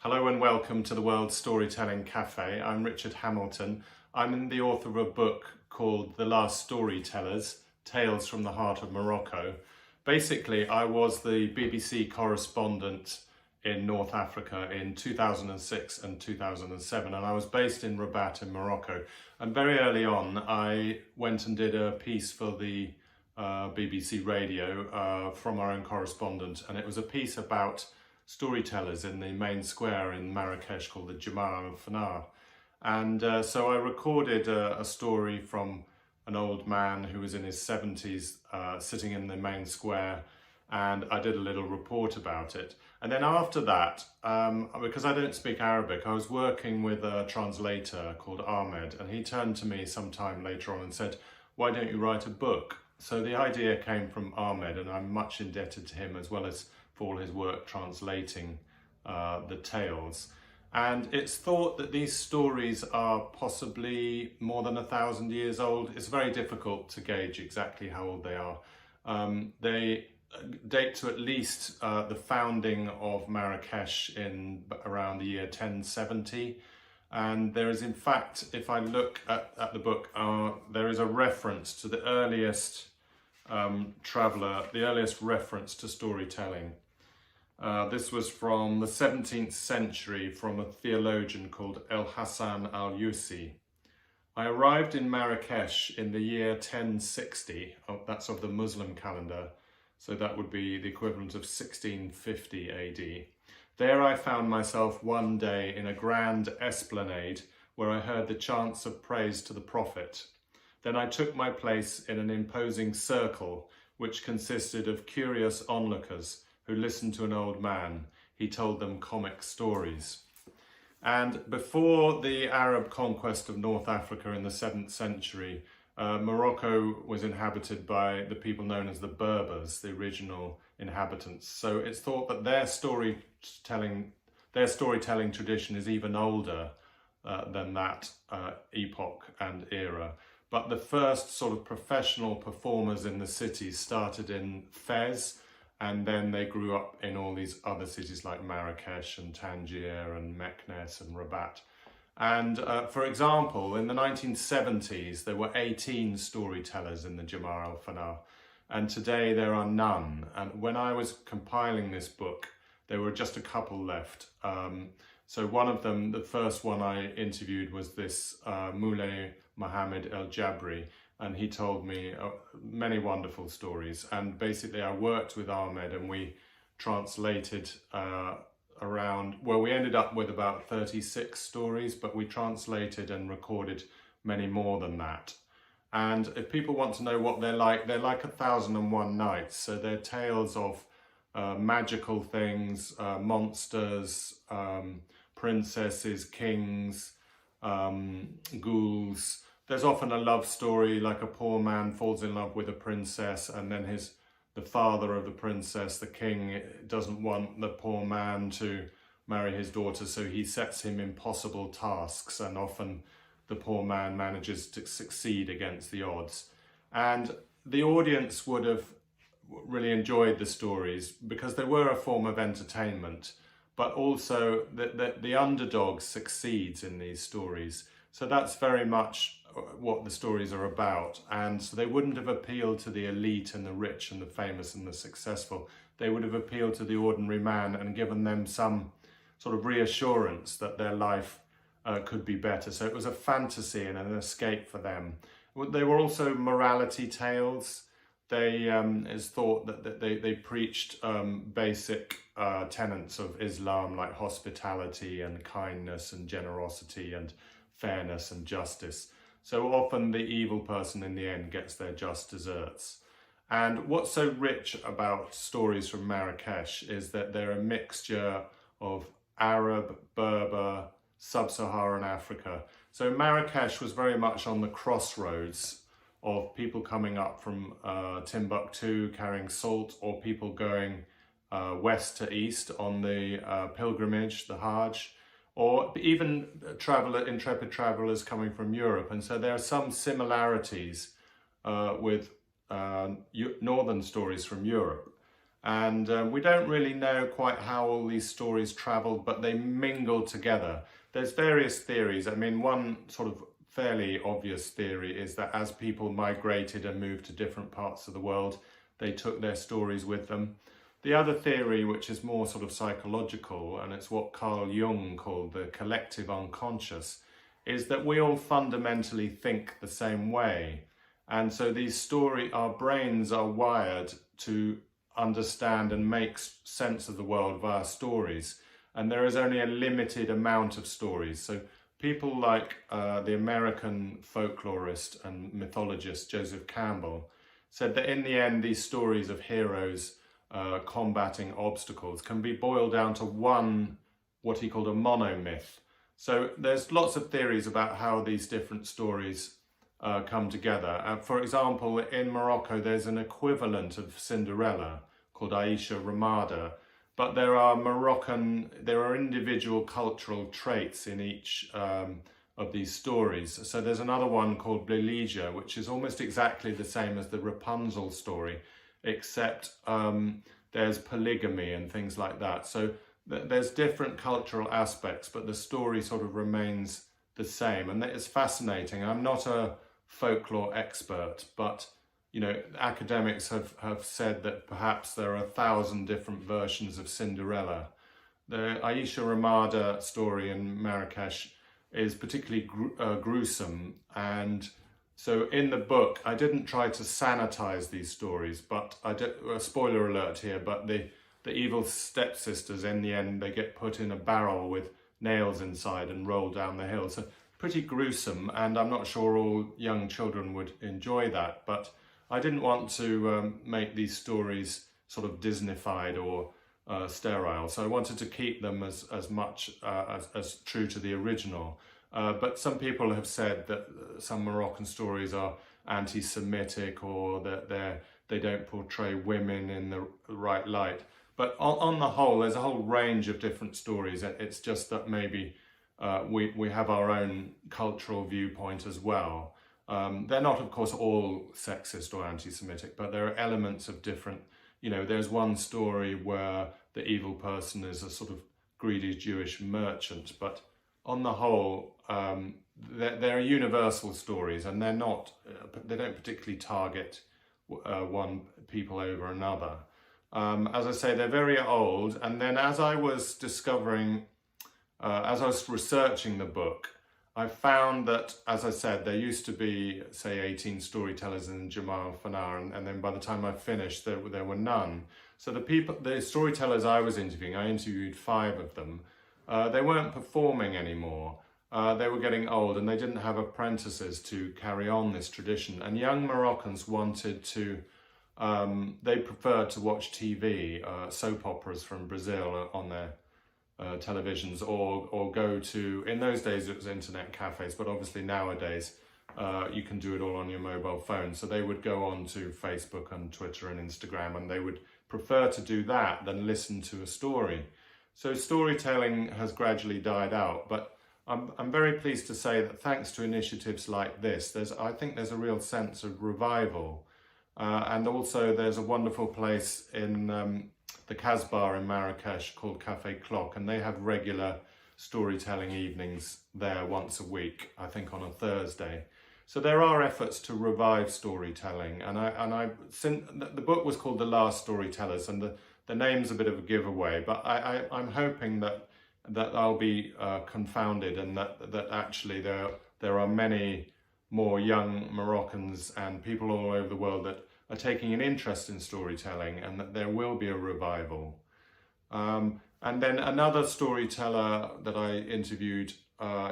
Hello and welcome to the World Storytelling Cafe. I'm Richard Hamilton. I'm the author of a book called The Last Storytellers, Tales from the Heart of Morocco. Basically, I was the BBC correspondent in North Africa in 2006 and 2007, and I was based in Rabat in Morocco. And very early on, I went and did a piece for the BBC radio from our own correspondent, and it was a piece about storytellers in the main square in Marrakesh called the Jamal al-Fanar. And so I recorded a story from an old man who was in his 70s sitting in the main square, and I did a little report about it. And then after that, because I don't speak Arabic, I was working with a translator called Ahmed, and he turned to me sometime later on and said, "Why don't you write a book?" So the idea came from Ahmed, and I'm much indebted to him as well as for all his work translating the tales. And it's thought that these stories are possibly more than 1,000 years old. It's very difficult to gauge exactly how old they are. They date to at least the founding of Marrakesh in around the year 1070. And there is, in fact, if I look at the book, there is a reference to the earliest traveller, the earliest reference to storytelling. This was from the 17th century from a theologian called El-Hassan al-Yusi. I arrived in Marrakesh in the year 1060, that's of the Muslim calendar, so that would be the equivalent of 1650 AD. There I found myself one day in a grand esplanade where I heard the chants of praise to the Prophet. Then I took my place in an imposing circle which consisted of curious onlookers who listened to an old man. He told them comic stories. And before the Arab conquest of North Africa in the 7th century, Morocco was inhabited by the people known as the Berbers, the original inhabitants. So it's thought that their storytelling tradition is even older than that epoch and era. But the first sort of professional performers in the cities started in Fez, and then they grew up in all these other cities like Marrakesh and Tangier and Meknes and Rabat. And for example, in the 1970s, there were 18 storytellers in the Jamal al-Fanar, and today there are none. And when I was compiling this book, there were just a couple left. So one of them, the first one I interviewed was this Moulay Mohammed El Jabri, and he told me many wonderful stories. And basically I worked with Ahmed and we translated we ended up with about 36 stories, but we translated and recorded many more than that. And if people want to know what they're like 1,001 Nights. So they're tales of magical things, monsters, princesses, kings, ghouls. There's often a love story, like a poor man falls in love with a princess, and then the father of the princess, the king, doesn't want the poor man to marry his daughter, so he sets him impossible tasks, and often the poor man manages to succeed against the odds. And the audience would have really enjoyed the stories because they were a form of entertainment, but also the underdog succeeds in these stories. So that's very much what the stories are about. And so they wouldn't have appealed to the elite and the rich and the famous and the successful. They would have appealed to the ordinary man and given them some sort of reassurance that their life could be better. So it was a fantasy and an escape for them. They were also morality tales. It's thought that they preached basic tenets of Islam, like hospitality and kindness and generosity and fairness and justice. So often the evil person in the end gets their just desserts. And what's so rich about stories from Marrakesh is that they're a mixture of Arab, Berber, sub-Saharan Africa. So Marrakesh was very much on the crossroads of people coming up from Timbuktu carrying salt, or people going west to east on the pilgrimage, the Hajj, or even intrepid travelers coming from Europe. And so there are some similarities with northern stories from Europe. And we don't really know quite how all these stories traveled, but they mingle together. There's various theories. I mean, one sort of fairly obvious theory is that as people migrated and moved to different parts of the world, they took their stories with them. The other theory, which is more sort of psychological, and it's what Carl Jung called the collective unconscious, is that we all fundamentally think the same way. And so our brains are wired to understand and make sense of the world via stories. And there is only a limited amount of stories. So people like the American folklorist and mythologist Joseph Campbell said that in the end, these stories of heroes combating obstacles can be boiled down to one, what he called a monomyth. So there's lots of theories about how these different stories come together. For example, in Morocco, there's an equivalent of Cinderella called Aisha Ramada, but there are individual cultural traits in each of these stories. So there's another one called Blelija, which is almost exactly the same as the Rapunzel story, except there's polygamy and things like that. So there's different cultural aspects, but the story sort of remains the same. And it's fascinating. I'm not a folklore expert, but academics have said that perhaps there are 1,000 different versions of Cinderella. The Aisha Ramada story in Marrakesh is particularly gruesome, and so in the book I didn't try to sanitize these stories, but a spoiler alert here, but the evil stepsisters, in the end, they get put in a barrel with nails inside and rolled down the hill. So pretty gruesome, and I'm not sure all young children would enjoy that, but I didn't want to make these stories sort of Disneyfied or sterile, so I wanted to keep them as much as true to the original. But some people have said that some Moroccan stories are anti-Semitic, or that they don't portray women in the right light. But on the whole, there's a whole range of different stories. It's just that maybe we have our own cultural viewpoint as well. They're not, of course, all sexist or anti-Semitic, but there are elements of different, there's one story where the evil person is a sort of greedy Jewish merchant, but on the whole, they're universal stories, and they don't particularly target one people over another. As I say, they're very old, and then as I was researching the book, I found that, as I said, there used to be, say, 18 storytellers in Jamal Fanar, and then by the time I finished, there were none. So the storytellers I was interviewing, I interviewed 5 of them. They weren't performing anymore. They were getting old, and they didn't have apprentices to carry on this tradition. And young Moroccans wanted to, they preferred to watch TV, soap operas from Brazil on their televisions, or go to, in those days it was internet cafes, but obviously nowadays you can do it all on your mobile phone. So they would go on to Facebook and Twitter and Instagram, and they would prefer to do that than listen to a story. So storytelling has gradually died out, but I'm very pleased to say that thanks to initiatives like this, I think there's a real sense of revival. And also there's a wonderful place in the Casbah in Marrakesh called Café Clock, and they have regular storytelling evenings there once a week, I think on a Thursday. So there are efforts to revive storytelling, and the book was called The Last Storytellers, and the name's a bit of a giveaway, but I'm hoping that I'll be confounded, and that actually there are many more young Moroccans and people all over the world that are taking an interest in storytelling, and that there will be a revival. And then another storyteller that I interviewed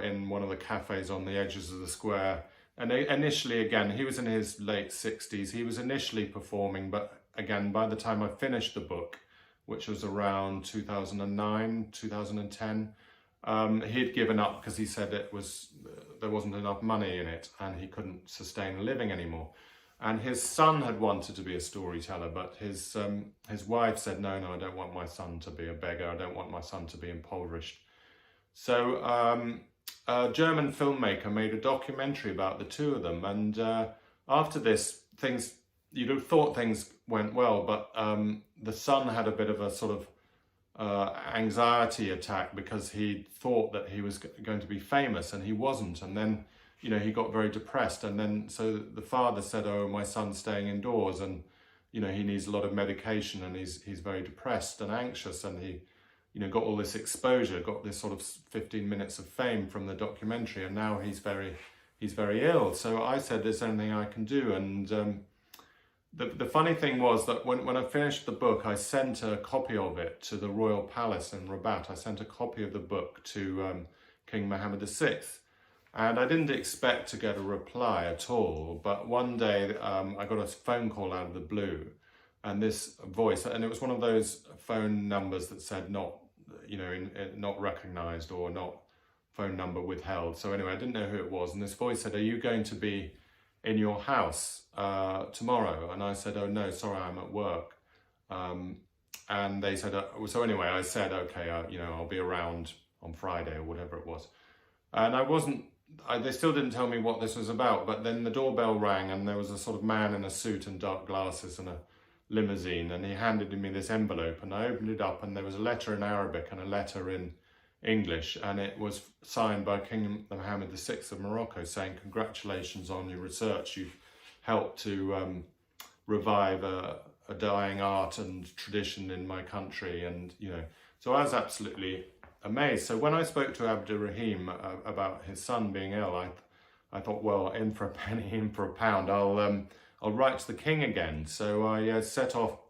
in one of the cafes on the edges of the square, and initially, again, he was in his late 60s. He was initially performing, but again, by the time I finished the book, which was around 2009, 2010, he'd given up because he said there wasn't enough money in it, and he couldn't sustain a living anymore. And his son had wanted to be a storyteller, but his wife said, no, I don't want my son to be a beggar. I don't want my son to be impoverished. So a German filmmaker made a documentary about the two of them. And after this, you'd have thought things went well, but the son had a bit of a sort of anxiety attack because he thought that he was going to be famous and he wasn't, and then he got very depressed, and then so the father said, "Oh, my son's staying indoors, and he needs a lot of medication, and he's very depressed and anxious," and he got all this exposure, got this sort of 15 minutes of fame from the documentary, and now he's very ill. So I said, "Is there anything I can do?" And the funny thing was that when I finished the book, I sent a copy of it to the Royal Palace in Rabat. I sent a copy of the book to King Mohammed VI. And I didn't expect to get a reply at all. But one day I got a phone call out of the blue, and this voice, and it was one of those phone numbers that said not recognized or not phone number withheld. So anyway, I didn't know who it was. And this voice said, "Are you going to be in your house tomorrow?" And I said, "Oh no, sorry, I'm at work." And they said, so anyway, I said, "Okay, I'll be around on Friday," or whatever it was. And they still didn't tell me what this was about, but then the doorbell rang, and there was a sort of man in a suit and dark glasses and a limousine, and he handed me this envelope, and I opened it up, and there was a letter in Arabic and a letter in English, and it was signed by King Mohammed VI of Morocco, saying, "Congratulations on your research. You've helped to revive a dying art and tradition in my country." And so I was absolutely amazed. So when I spoke to Abdurrahim about his son being ill, I thought, well, in for a penny, in for a pound, I'll write to the king again. So I set off.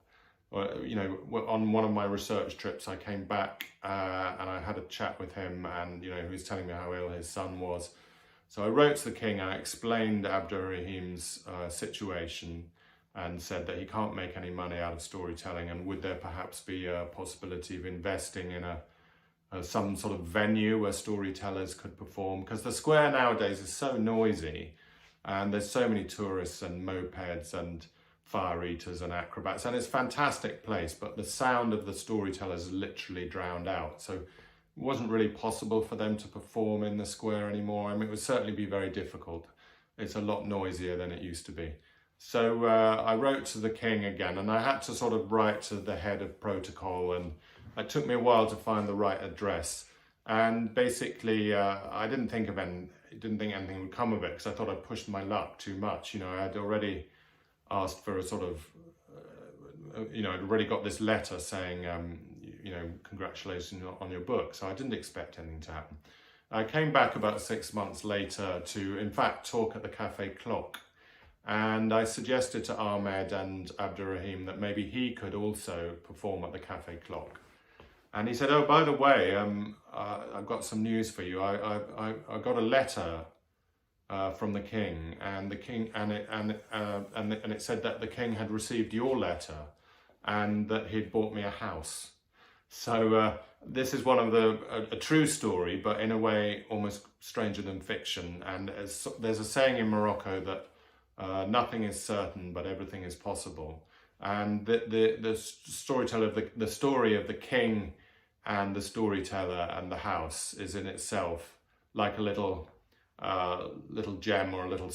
On one of my research trips, I came back and I had a chat with him, and he was telling me how ill his son was. So I wrote to the king. I explained Abdurrahim's situation and said that he can't make any money out of storytelling, and would there perhaps be a possibility of investing in some sort of venue where storytellers could perform, because the square nowadays is so noisy, and there's so many tourists and mopeds and fire eaters and acrobats, and it's a fantastic place, but the sound of the storytellers is literally drowned out. So it wasn't really possible for them to perform in the square anymore. I mean, it would certainly be very difficult. It's a lot noisier than it used to be. So I wrote to the king again, and I had to sort of write to the head of protocol, and it took me a while to find the right address. And basically, I didn't think anything would come of it, because I thought I'd pushed my luck too much. I had already asked for a sort of, I'd already got this letter saying, congratulations on your book. So I didn't expect anything to happen. I came back about 6 months later to, in fact, talk at the Café Clock. And I suggested to Ahmed and Abdurrahim that maybe he could also perform at the Café Clock. And he said, "Oh, by the way, I've got some news for you. I got a letter from the king, and it said that the king had received your letter, and that he'd bought me a house." So this is one of a true story, but in a way almost stranger than fiction. And there's a saying in Morocco that nothing is certain, but everything is possible. And the storyteller, the story of the king and the storyteller and the house is in itself like a little gem, or a little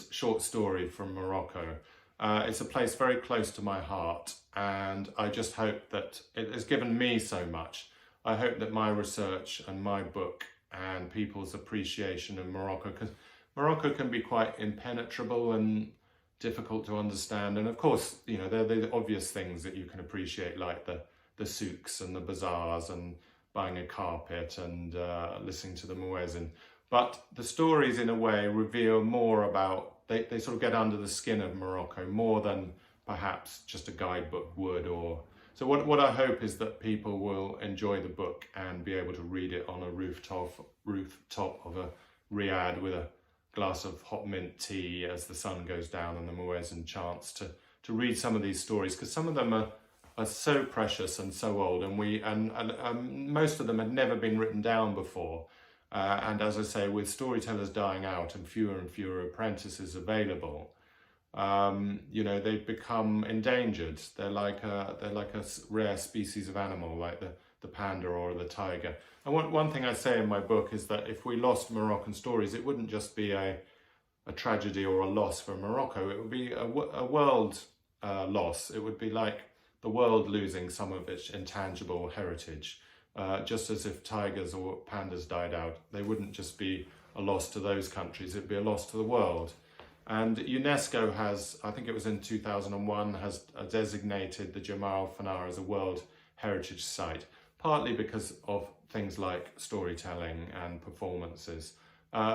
short story from Morocco. It's a place very close to my heart, and I just hope that it has given me so much. I hope that my research and my book and people's appreciation of Morocco, because Morocco can be quite impenetrable and difficult to understand. And of course, there are the obvious things that you can appreciate, like the souks and the bazaars and buying a carpet and listening to the muezzin. But the stories, in a way, reveal more about, they sort of get under the skin of Morocco more than perhaps just a guidebook would. So what I hope is that people will enjoy the book and be able to read it on a rooftop of a riad with a glass of hot mint tea as the sun goes down and the muezzin chants, to read some of these stories, because some of them are so precious and so old, and most of them had never been written down before. And as I say, with storytellers dying out and fewer apprentices available, they've become endangered. They're like a rare species of animal, like the panda or the tiger. And one thing I say in my book is that if we lost Moroccan stories, it wouldn't just be a tragedy or a loss for Morocco. It would be a world loss. It would be like the world losing some of its intangible heritage. Just as if tigers or pandas died out, they wouldn't just be a loss to those countries, it'd be a loss to the world. And UNESCO has, I think it was in 2001, has designated the Jamal Fanar as a World Heritage Site, partly because of things like storytelling and performances.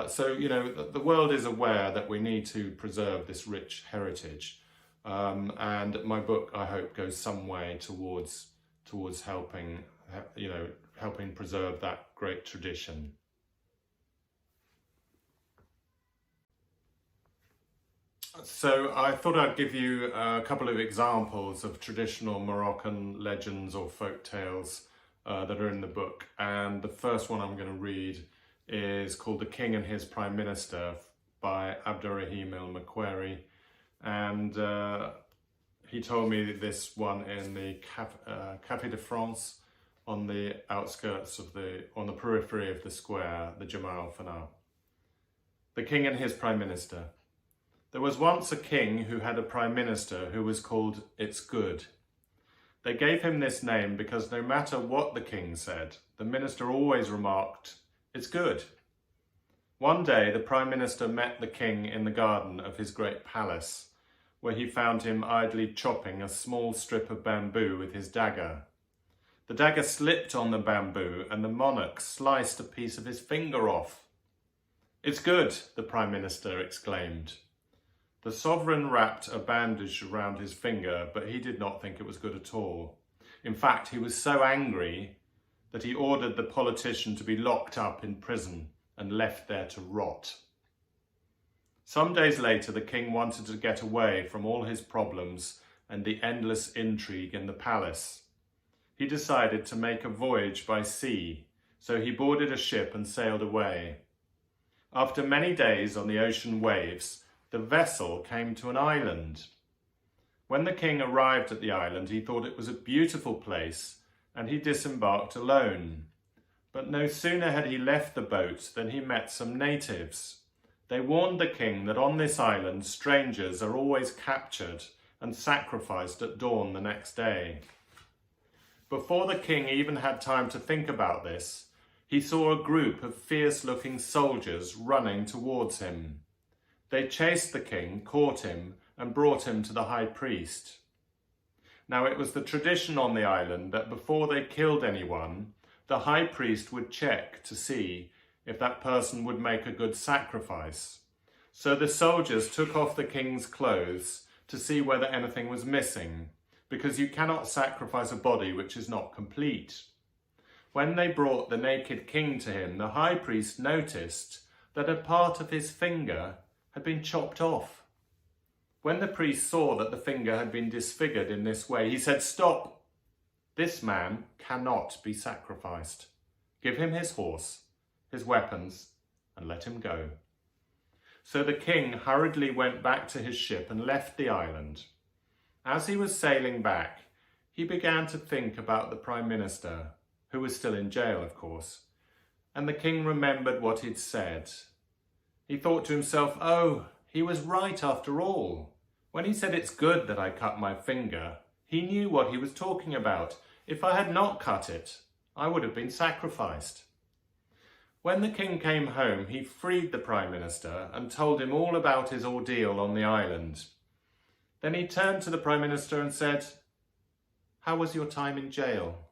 So, you know, the world is aware that we need to preserve this rich heritage. And my book, I hope, goes some way towards helping, you know, helping preserve that great tradition. So I thought I'd give you a couple of examples of traditional Moroccan legends or folk tales that are in the book. And the first one I'm going to read is called The King and His Prime Minister by Abderrahim El Macquarie. And he told me this one in the Café de France on the outskirts of on the periphery of the square, the Jamal Fanar. The King and His Prime Minister. There was once a king who had a prime minister who was called It's Good. They gave him this name because no matter what the king said, the minister always remarked, "It's good." One day, the prime minister met the king in the garden of his great palace, where he found him idly chopping a small strip of bamboo with his dagger. The dagger slipped on the bamboo and the monarch sliced a piece of his finger off. "It's good," the prime minister exclaimed. The sovereign wrapped a bandage around his finger, but he did not think it was good at all. In fact, he was so angry that he ordered the politician to be locked up in prison and left there to rot. Some days later, the king wanted to get away from all his problems and the endless intrigue in the palace. He decided to make a voyage by sea, so he boarded a ship and sailed away. After many days on the ocean waves, the vessel came to an island. When the king arrived at the island, he thought it was a beautiful place and he disembarked alone. But no sooner had he left the boat than he met some natives. They warned the king that on this island, strangers are always captured and sacrificed at dawn the next day. Before the king even had time to think about this, he saw a group of fierce-looking soldiers running towards him. They chased the king, caught him, and brought him to the high priest. Now it was the tradition on the island that before they killed anyone, the high priest would check to see if that person would make a good sacrifice. So the soldiers took off the king's clothes to see whether anything was missing, because you cannot sacrifice a body which is not complete. When they brought the naked king to him, the high priest noticed that a part of his finger had been chopped off. When the priest saw that the finger had been disfigured in this way, he said, "Stop! This man cannot be sacrificed. Give him his horse, his weapons, and let him go." So the king hurriedly went back to his ship and left the island. As he was sailing back, he began to think about the prime minister, who was still in jail, of course, and the king remembered what he'd said. He thought to himself, oh, he was right after all. When he said it's good that I cut my finger, he knew what he was talking about. If I had not cut it, I would have been sacrificed. When the king came home, he freed the prime minister and told him all about his ordeal on the island. Then he turned to the prime minister and said, "How was your time in jail?"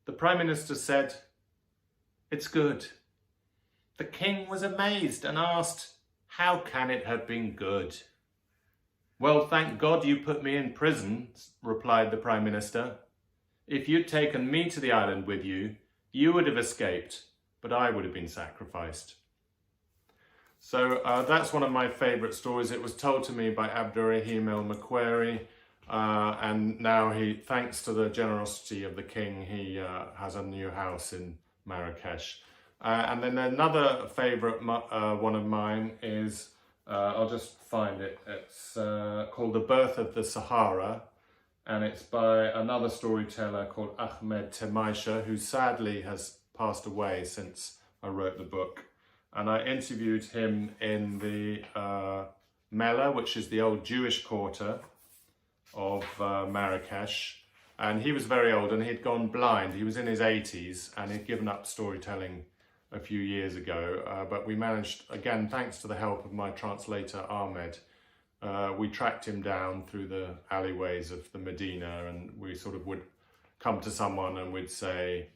The prime minister said, "It's good." The king was amazed and asked, "How can it have been good?" "Well, thank God you put me in prison," replied the prime minister. "If you'd taken me to the island with you, you would have escaped, but I would have been sacrificed." So that's one of my favourite stories. It was told to me by Abderrahim El Macquarie, and now thanks to the generosity of the king, he has a new house in Marrakesh. And then another favourite one of mine is, I'll just find it, it's called The Birth of the Sahara, and it's by another storyteller called Ahmed Temaisha, who sadly has passed away since I wrote the book. And I interviewed him in the Mela, which is the old Jewish quarter of Marrakesh, and he was very old and he'd gone blind. He was in his 80s and he'd given up storytelling a few years ago, but we managed, again, thanks to the help of my translator Ahmed, we tracked him down through the alleyways of the Medina, and we sort of would come to someone and we'd say,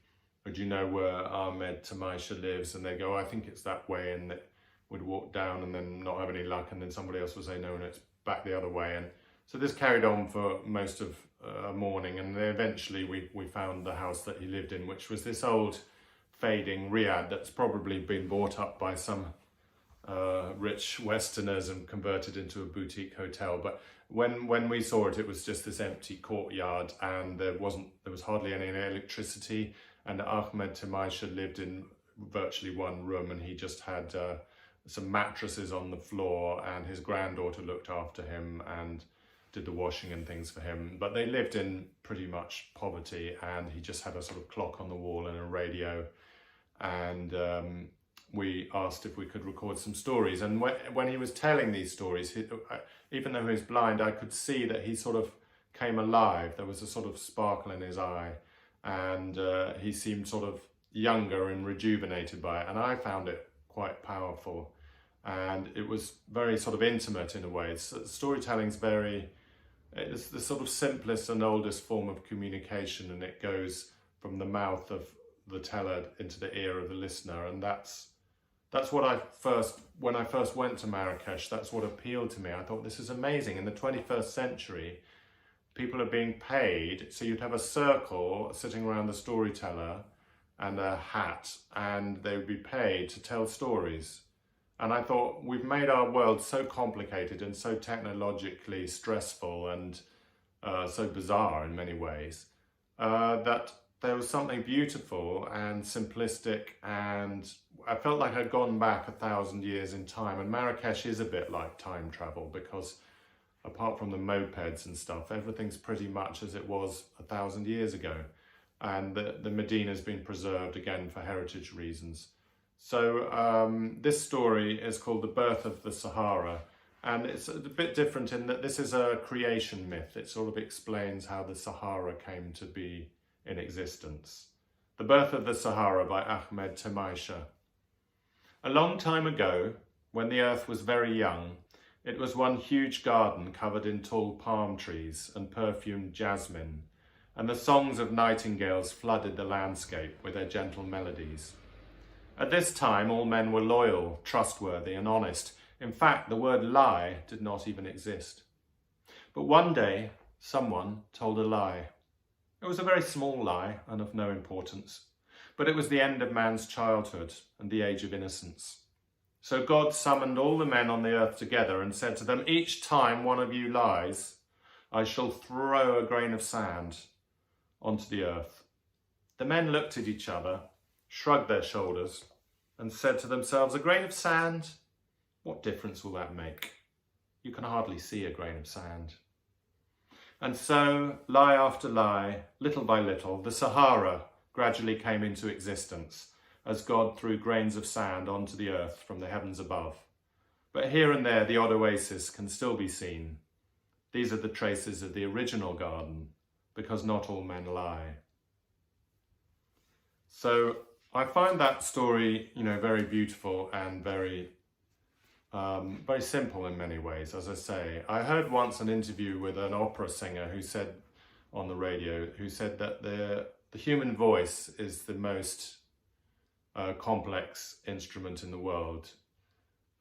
"Would you know where Ahmed Tamaisha lives?" And they'd go, "Oh, I think it's that way," and we'd walk down and then not have any luck, and then somebody else would say, "No, it's back the other way." And so this carried on for most of a morning, and then eventually we found the house that he lived in, which was this old fading riad that's probably been bought up by some rich Westerners and converted into a boutique hotel. But when we saw it, it was just this empty courtyard, and there was hardly any electricity, and Ahmed Tamaisha lived in virtually one room, and he just had some mattresses on the floor, and his granddaughter looked after him and did the washing and things for him. But they lived in pretty much poverty, and he just had a sort of clock on the wall and a radio. And we asked if we could record some stories. And when he was telling these stories, even though he was blind, I could see that he sort of came alive. There was a sort of sparkle in his eye, and he seemed sort of younger and rejuvenated by it. And I found it quite powerful. And it was very sort of intimate in a way. Storytelling's it's the sort of simplest and oldest form of communication, and it goes from the mouth of the teller into the ear of the listener. And that's what when I first went to Marrakesh, that's what appealed to me. I thought, this is amazing. In the 21st century, people are being paid. So you'd have a circle sitting around the storyteller and a hat, and they would be paid to tell stories. And I thought, we've made our world so complicated and so technologically stressful and so bizarre in many ways, that there was something beautiful and simplistic, and I felt like I'd gone back 1,000 years in time. And Marrakesh is a bit like time travel, because apart from the mopeds and stuff, everything's pretty much as it was 1,000 years ago. And the Medina's been preserved again for heritage reasons. So this story is called The Birth of the Sahara, and it's a bit different in that this is a creation myth. It sort of explains how the Sahara came to be in existence. The Birth of the Sahara by Ahmed Tamaisha. A long time ago, when the earth was very young, it was one huge garden covered in tall palm trees and perfumed jasmine, and the songs of nightingales flooded the landscape with their gentle melodies. At this time, all men were loyal, trustworthy, and honest. In fact, the word lie did not even exist. But one day, someone told a lie. It was a very small lie and of no importance, but it was the end of man's childhood and the age of innocence. So God summoned all the men on the earth together and said to them, "Each time one of you lies, I shall throw a grain of sand onto the earth." The men looked at each other, shrugged their shoulders, and said to themselves, "A grain of sand? What difference will that make? You can hardly see a grain of sand." And so, lie after lie, little by little, the Sahara gradually came into existence as God threw grains of sand onto the earth from the heavens above. But here and there, the odd oasis can still be seen. These are the traces of the original garden, because not all men lie. So I find that story, very beautiful and very simple in many ways, as I say. I heard once an interview with an opera singer who said on the radio, that the human voice is the most complex instrument in the world.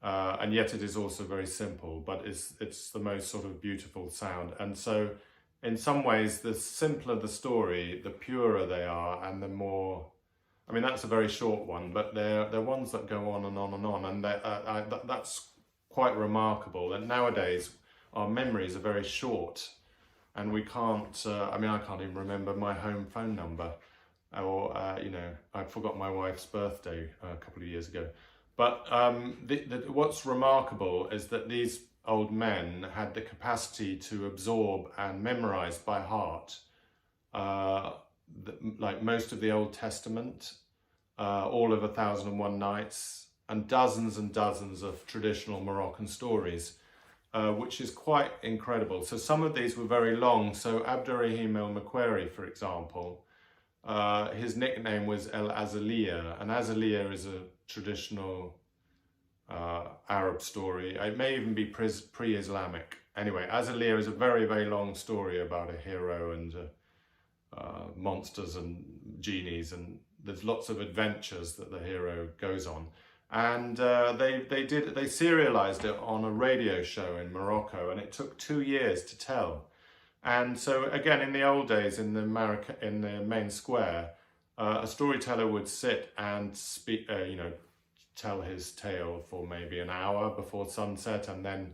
And yet it is also very simple, but it's the most sort of beautiful sound. And so in some ways, the simpler the story, the purer they are, and the more, that's a very short one, but they're ones that go on and on and on, and that's quite remarkable. And nowadays, our memories are very short, and we can't, I can't even remember my home phone number, or, I forgot my wife's birthday a couple of years ago. But what's remarkable is that these old men had the capacity to absorb and memorize by heart like most of the Old Testament, all of 1001 Nights, and dozens of traditional Moroccan stories. which is quite incredible. So some of these were very long. So Abdurrahim El Macquarie, for example, his nickname was El Azaliya, and Azaliya is a traditional Arab story. It may even be pre-Islamic. Anyway, Azaliya is a very, very long story about a hero and monsters and genies, and there's lots of adventures that the hero goes on. And they serialized it on a radio show in Morocco, and it took 2 years to tell. And so again, in the old days, in the main square, a storyteller would sit and speak, tell his tale for maybe an hour before sunset, and then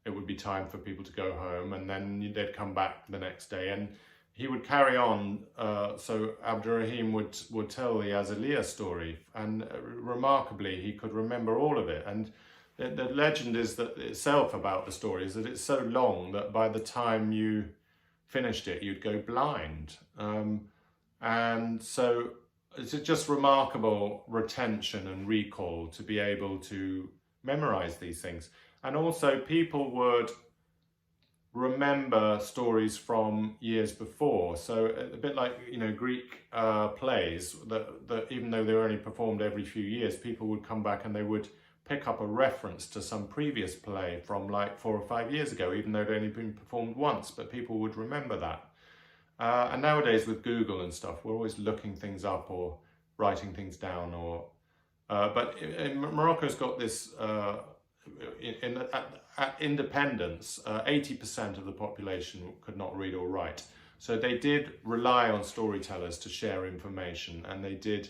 it would be time for people to go home, and then they'd come back the next day, and he would carry on. So Abdurrahim would tell the Azaliya story, and remarkably, he could remember all of it. And the legend is that itself about the story is that it's so long that by the time you finished it, you'd go blind. And so it's just remarkable retention and recall to be able to memorize these things. And also people would remember stories from years before. So a bit like, Greek plays that even though they were only performed every few years, people would come back and they would pick up a reference to some previous play from like 4 or 5 years ago, even though it had only been performed once, but people would remember that. And nowadays with Google and stuff, we're always looking things up or writing things down. But Morocco's got this, at independence, 80% of the population could not read or write. So they did rely on storytellers to share information, and they did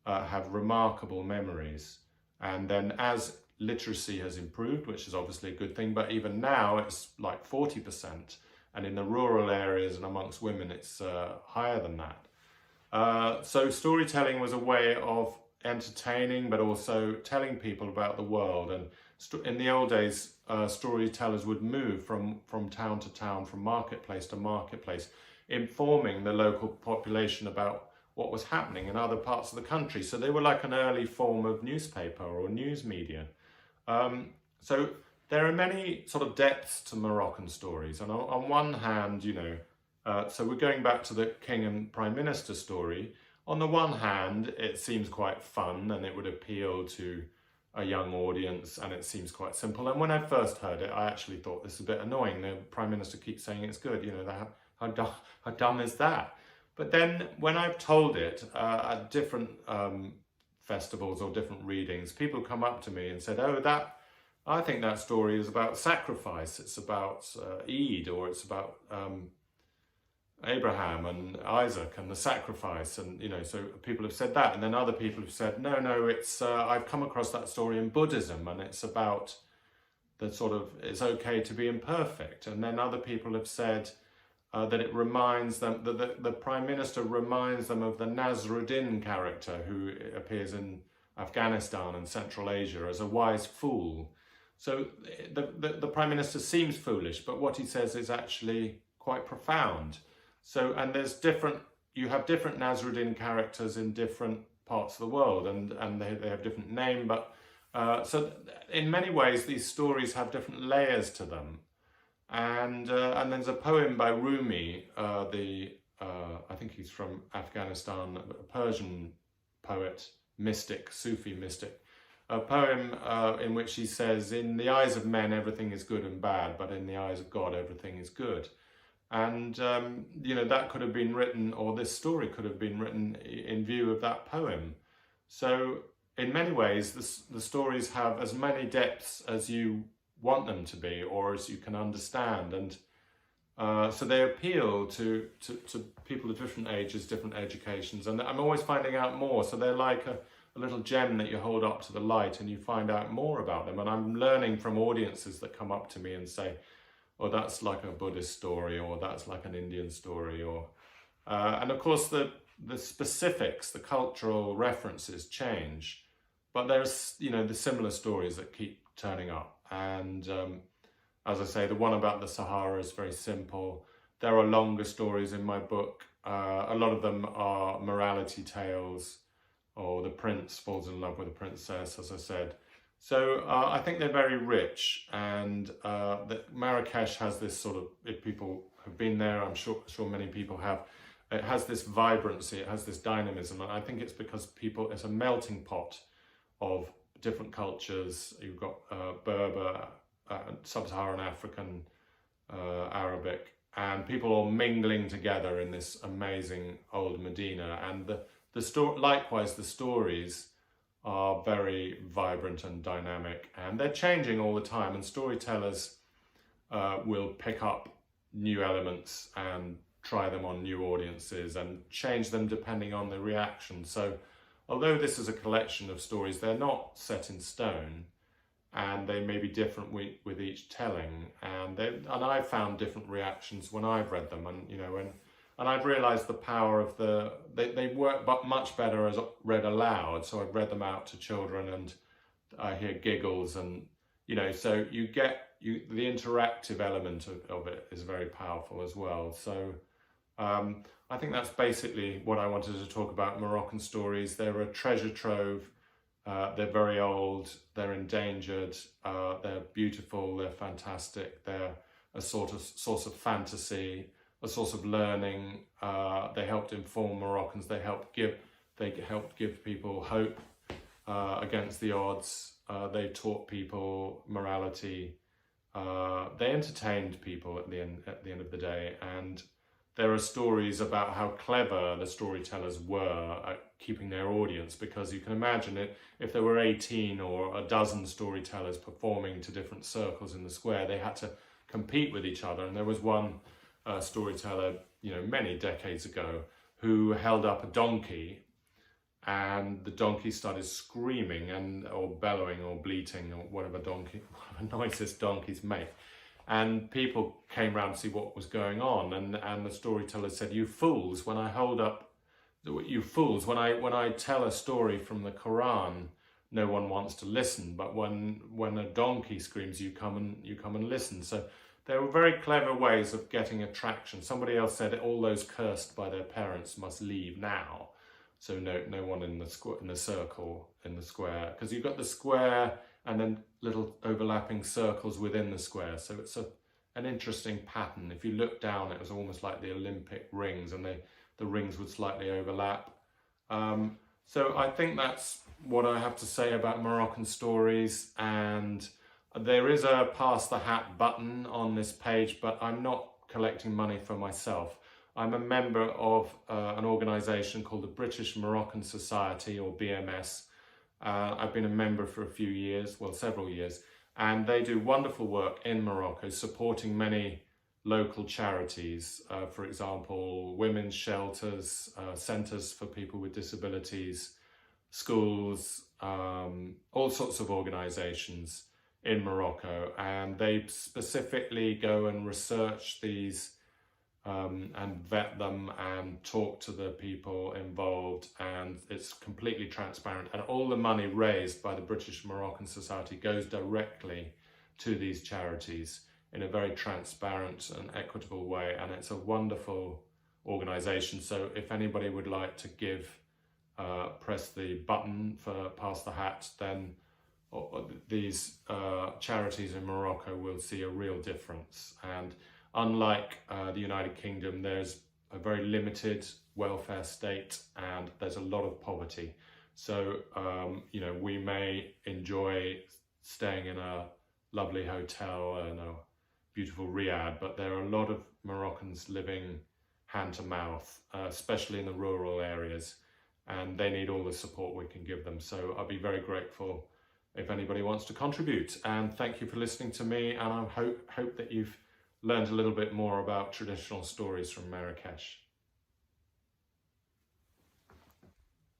have remarkable memories. And then as literacy has improved, which is obviously a good thing, but even now it's like 40%. And in the rural areas and amongst women, it's higher than that. So storytelling was a way of entertaining, but also telling people about the world. And in the old days, storytellers would move from town to town, from marketplace to marketplace, informing the local population about what was happening in other parts of the country. So they were like an early form of newspaper or news media. So there are many sort of depths to Moroccan stories. And on one hand, so we're going back to the king and prime minister story. On the one hand, it seems quite fun and it would appeal to a young audience, and it seems quite simple. And when I first heard it, I actually thought this is a bit annoying. The prime minister keeps saying it's good. How dumb is that? But then when I've told it at different festivals or different readings, people come up to me and said, I think that story is about sacrifice. It's about Eid, or it's about Abraham and Isaac and the sacrifice. And, so people have said that. And then other people have said, no, it's, I've come across that story in Buddhism, and it's about the sort of, it's okay to be imperfect. And then other people have said that it reminds them, that the Prime Minister reminds them of the Nasruddin character who appears in Afghanistan and Central Asia as a wise fool. So the Prime Minister seems foolish, but what he says is actually quite profound. So, and you have different Nasruddin characters in different parts of the world, and they have different name, but so in many ways these stories have different layers to them. And there's a poem by Rumi, I think he's from Afghanistan, a Persian poet, mystic, Sufi mystic, a poem in which he says, in the eyes of men everything is good and bad, but in the eyes of God everything is good. And that could have been written, or this story could have been written in view of that poem. So in many ways the stories have as many depths as you want them to be, or as you can understand, and so they appeal to people of different ages, different educations, and I'm always finding out more. So they're like a little gem that you hold up to the light and you find out more about them. And I'm learning from audiences that come up to me and say, oh, that's like a Buddhist story, or that's like an Indian story, or and of course the specifics, the cultural references change, but there's the similar stories that keep turning up. And as I say, the one about the Sahara is very simple. There are longer stories in my book. A lot of them are morality tales, or the prince falls in love with a princess, as I said. So I think they're very rich, and that Marrakesh has this sort of, if people have been there, I'm sure many people have, it has this vibrancy, it has this dynamism, and I think it's because people, it's a melting pot of different cultures. You've got Berber, Sub-Saharan African, Arabic, and people all mingling together in this amazing old Medina. And likewise, the stories are very vibrant and dynamic, and they're changing all the time. And storytellers will pick up new elements and try them on new audiences and change them depending on the reaction. So although this is a collection of stories, they're not set in stone, and they may be different with each telling, and I've found different reactions when I've read them, and and I've realised the power of they work but much better as read aloud. So I've read them out to children, and I hear giggles, and so you get the interactive element of it is very powerful as well. So I think that's basically what I wanted to talk about. Moroccan stories, they're a treasure trove. They're very old, they're endangered, they're beautiful, they're fantastic, they're a sort of source of fantasy, a source of learning. They helped inform Moroccans, they helped give people hope against the odds. They taught people morality. They entertained people at the end of the day, and there are stories about how clever the storytellers were at keeping their audience, because you can imagine it, if there were 18 or a dozen storytellers performing to different circles in the square, they had to compete with each other. And there was one storyteller, many decades ago, who held up a donkey, and the donkey started screaming or bellowing or bleating or whatever noises donkeys make. And people came round to see what was going on, and the storyteller said, "You fools! When I tell a story from the Quran, no one wants to listen. But when a donkey screams, you come and listen." So there were very clever ways of getting attraction. Somebody else said, "All those cursed by their parents must leave now." So no one in the circle in the square, because you've got the square and then little overlapping circles within the square. So it's an interesting pattern. If you look down, it was almost like the Olympic rings, and the rings would slightly overlap. So I think that's what I have to say about Moroccan stories. And there is a Pass the Hat button on this page, but I'm not collecting money for myself. I'm a member of an organisation called the British Moroccan Society, or BMS. I've been a member for a few years, well, several years, and they do wonderful work in Morocco, supporting many local charities. For example, women's shelters, centres for people with disabilities, schools, all sorts of organisations in Morocco. And they specifically go and research these and vet them and talk to the people involved, and it's completely transparent, and all the money raised by the British Moroccan Society goes directly to these charities in a very transparent and equitable way, and it's a wonderful organisation. So if anybody would like to give, press the button for Pass the Hat, then these charities in Morocco will see a real difference. And unlike the United Kingdom, there's a very limited welfare state, and there's a lot of poverty. So, we may enjoy staying in a lovely hotel and a beautiful riad, but there are a lot of Moroccans living hand to mouth, especially in the rural areas, and they need all the support we can give them. So I'll be very grateful if anybody wants to contribute. And thank you for listening to me, and I hope that you've learned a little bit more about traditional stories from Marrakesh.